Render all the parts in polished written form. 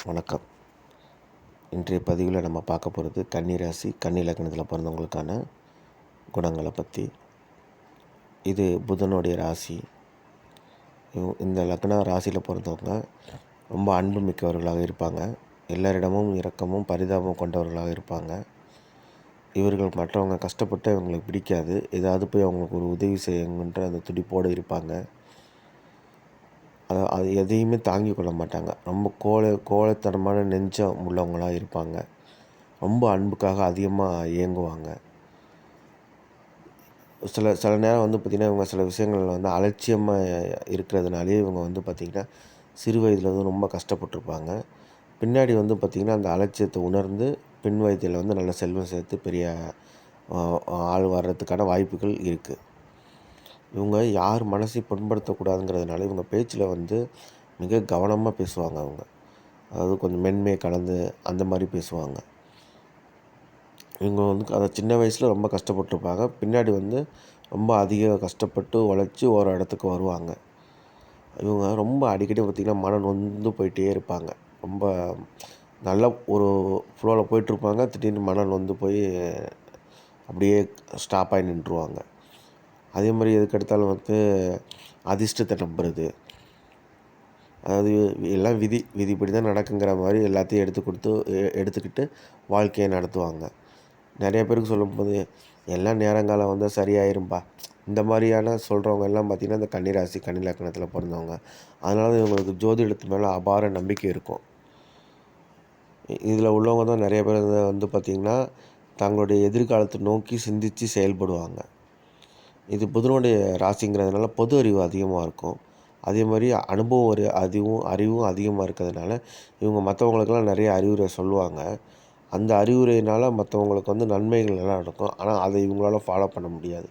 வணக்கம். இன்றைய பதிவில் நம்ம பார்க்க போகிறது கன்னி ராசி, கன்னி லக்னத்தில் பிறந்தவங்களுக்கான குணங்களை பற்றி. இது புதனுடைய ராசி. இந்த லக்ன ராசியில் பிறந்தவங்க ரொம்ப அன்பு மிக்கவர்களாக இருப்பாங்க. எல்லாரிடமும் இரக்கமும் பரிதாபமும் கொண்டவர்களாக இருப்பாங்க. இவர்கள் மற்றவங்க கஷ்டப்பட்டு இவங்களுக்கு பிடிக்காது. ஏதாவது போய் அவங்களுக்கு ஒரு உதவி செய்யுங்கன்ற அந்த துடிப்போடு இருப்பாங்க. அது எதையுமே தாங்கி கொள்ள மாட்டாங்க. ரொம்ப கோழைத்தனமான நெஞ்சம் உள்ளவங்களாக இருப்பாங்க. ரொம்ப அன்புக்காக அதிகமாக ஏங்குவாங்க. சில நேரம் பார்த்திங்கன்னா, இவங்க சில விஷயங்களில் அலட்சியமாக இருக்கிறதுனாலே இவங்க பார்த்திங்கன்னா, சிறு வயதில் ரொம்ப கஷ்டப்பட்டுருப்பாங்க. பின்னாடி பார்த்திங்கன்னா, அந்த அலட்சியத்தை உணர்ந்து பின் வயதில் நல்ல செல்வம் சேர்த்து பெரிய ஆள் வர்றதுக்கான வாய்ப்புகள் இருக்குது. இவங்க யார் மனசையும் புண்படுத்தக்கூடாதுங்கிறதுனால இவங்க பேச்சில் மிக கவனமாக பேசுவாங்க. அதாவது கொஞ்சம் மென்மையை கலந்து அந்த மாதிரி பேசுவாங்க. இவங்க அதை சின்ன வயசில் ரொம்ப கஷ்டப்பட்டுருப்பாங்க. பின்னாடி ரொம்ப அதிக கஷ்டப்பட்டு உழைச்சி ஒரு இடத்துக்கு வருவாங்க. இவங்க ரொம்ப அடிக்கடி பார்த்திங்கன்னா மன நொந்து போயிட்டே இருப்பாங்க. ரொம்ப நல்ல ஒரு ஃப்ளோவில் போயிட்டுருப்பாங்க. திடீர்னு மன நொந்து போய் அப்படியே ஸ்டாப் ஆகி நின்றுவாங்க. அதே மாதிரி எதுக்கெடுத்தாலும் அதிர்ஷ்டத்தை நம்புறது, அதாவது எல்லாம் விதிப்படி தான் நடக்குங்கிற மாதிரி எல்லாத்தையும் எடுத்துக்கிட்டு வாழ்க்கையை நடத்துவாங்க. நிறைய பேருக்கு சொல்லும்போது எல்லாம் நேரங்காலம் வந்தால் சரியாயிரும்பா, இந்த மாதிரியான சொல்கிறவங்க எல்லாம் பார்த்திங்கன்னா இந்த கன்னிராசி கன்னி லக்னத்தில் பிறந்தவங்க. அதனால இவங்களுக்கு ஜோதிடத்து மேலே அபார நம்பிக்கை இருக்கும். இதில் உள்ளவங்க தான் நிறைய பேர் பார்த்திங்கன்னா தங்களுடைய எதிர்காலத்தை நோக்கி சிந்தித்து செயல்படுவாங்க. இது புதனுடைய ராசிங்கிறதுனால பொது அறிவு அதிகமாக இருக்கும். அதே மாதிரி அறிவும் அதிகமாக இருக்கிறதுனால இவங்க மற்றவங்களுக்கெல்லாம் நிறைய அறிவுரை சொல்லுவாங்க. அந்த அறிவுரையினால் மற்றவங்களுக்கு நன்மைகள் எல்லாம் நடக்கும். ஆனால் அதை இவங்களால ஃபாலோ பண்ண முடியாது.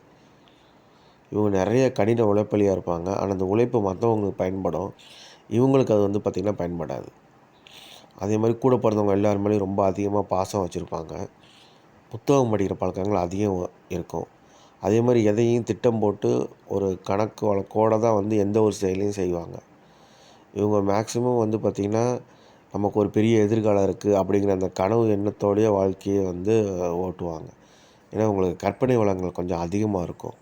இவங்க நிறைய கடின உழைப்பாளியாக இருப்பாங்க. ஆனால் அந்த உழைப்பு மற்றவங்களுக்கு பயன்படும். இவங்களுக்கு அது பார்த்திங்கன்னா பயன்படாது. அதே மாதிரி கூட பிறந்தவங்க எல்லாருமே ரொம்ப அதிகமாக பாசம் வச்சுருப்பாங்க. புத்தகம் படிக்கிற பழக்கங்கள் அதிகம் இருக்கும். அதே மாதிரி எதையும் திட்டம் போட்டு ஒரு கணக்கு வழக்கோடு தான் எந்த ஒரு செயலையும் செய்வாங்க. இவங்க மேக்ஸிமம் பார்த்திங்கன்னா நமக்கு ஒரு பெரிய எதிர்காலம் இருக்குது அப்படிங்கிற அந்த கனவு எண்ணத்தோடைய வாழ்க்கையை ஓட்டுவாங்க. ஏன்னா உங்களுக்கு கற்பனை வளங்கள் கொஞ்சம் அதிகமாக இருக்கும்.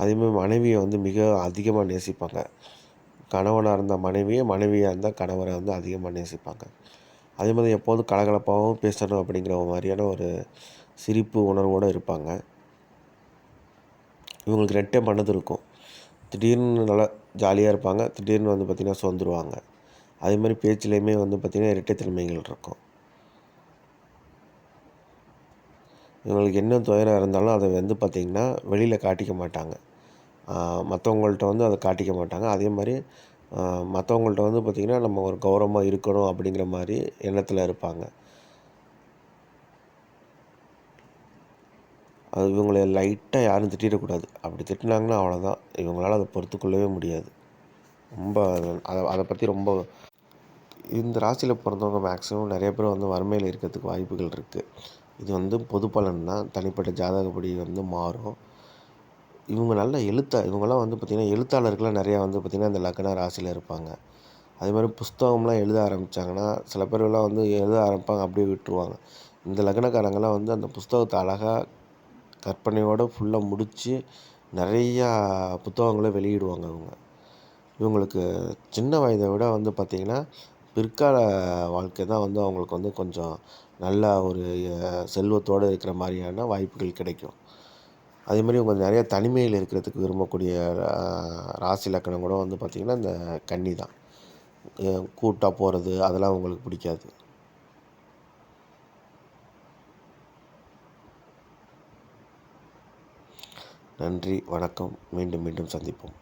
அதேமாதிரி மனைவியை மிக அதிகமாக நேசிப்பாங்க. கணவனாக இருந்தால் மனைவியாக இருந்தால் கணவரை அதிகமாக நேசிப்பாங்க. அதே மாதிரி எப்போதும் கலகலப்பாகவும் பேசணும் அப்படிங்கிற மாதிரியான ஒரு சிரிப்பு உணர்வோடு இருப்பாங்க. இவங்களுக்கு ரெட்டை மனது இருக்கும். திடீர்னு நல்லா ஜாலியாக இருப்பாங்க. திடீர்னு பார்த்திங்கன்னா சோர்ந்துருவாங்க. அதே மாதிரி பேச்சிலையுமே பார்த்திங்கன்னா இரட்டைத்தன்மைகள் இருக்கும். இவங்களுக்கு என்ன துயரம் இருந்தாலும் அதை பார்த்திங்கன்னா வெளியில் காட்டிக்க மாட்டாங்க. மற்றவங்கள்ட்ட அதை காட்டிக்க மாட்டாங்க. அதே மாதிரி மற்றவங்கள்ட்ட பார்த்திங்கன்னா நம்ம ஒரு கௌரவமாக இருக்கணும் அப்படிங்கிற மாதிரி எண்ணத்தில் இருப்பாங்க. அது இவங்களை லைட்டாக யாரும் திட்டிடக்கூடாது. அப்படி திட்டினாங்கன்னா அவ்வளோதான். இவங்களால் அதை பொறுத்துக்கொள்ளவே முடியாது. ரொம்ப அதை பற்றி ரொம்ப இந்த ராசியில் பிறந்தவங்க மேக்ஸிமம் நிறைய பேர் வறுமையில் இருக்கிறதுக்கு வாய்ப்புகள் இருக்குது. இது பொது பலன் தான். தனிப்பட்ட ஜாதகப்படி மாறும். இவங்க நல்ல இவங்கெல்லாம் பார்த்திங்கன்னா எழுத்தாளர்கள்லாம் நிறையா பார்த்திங்கன்னா இந்த லக்ன ராசியில் இருப்பாங்க. அதே மாதிரி புஸ்தகம்லாம் எழுத ஆரம்பித்தாங்கன்னா சில பேர்லாம் எழுத ஆரம்பிப்பாங்க, அப்படியே விட்டுருவாங்க. இந்த லக்னக்காரங்கள்லாம் அந்த புஸ்தகத்தை அழகாக கற்பனையோடு ஃபுல்லாக முடித்து நிறையா புத்தகங்களை வெளியிடுவாங்க. இவங்களுக்கு சின்ன வயதை விட பார்த்திங்கன்னா பிற்கால வாழ்க்கை தான் அவங்களுக்கு கொஞ்சம் நல்ல ஒரு செல்வத்தோடு இருக்கிற மாதிரியான வாய்ப்புகள் கிடைக்கும். அதே மாதிரி இவங்க நிறைய தனிமையில் இருக்கிறதுக்கு விரும்பக்கூடிய ராசி லக்கணம் கூட பார்த்திங்கன்னா இந்த கன்னி தான். கூட்டாக போகிறது அதெல்லாம் அவங்களுக்கு பிடிக்காது. நன்றி, வணக்கம். மீண்டும் சந்திப்போம்.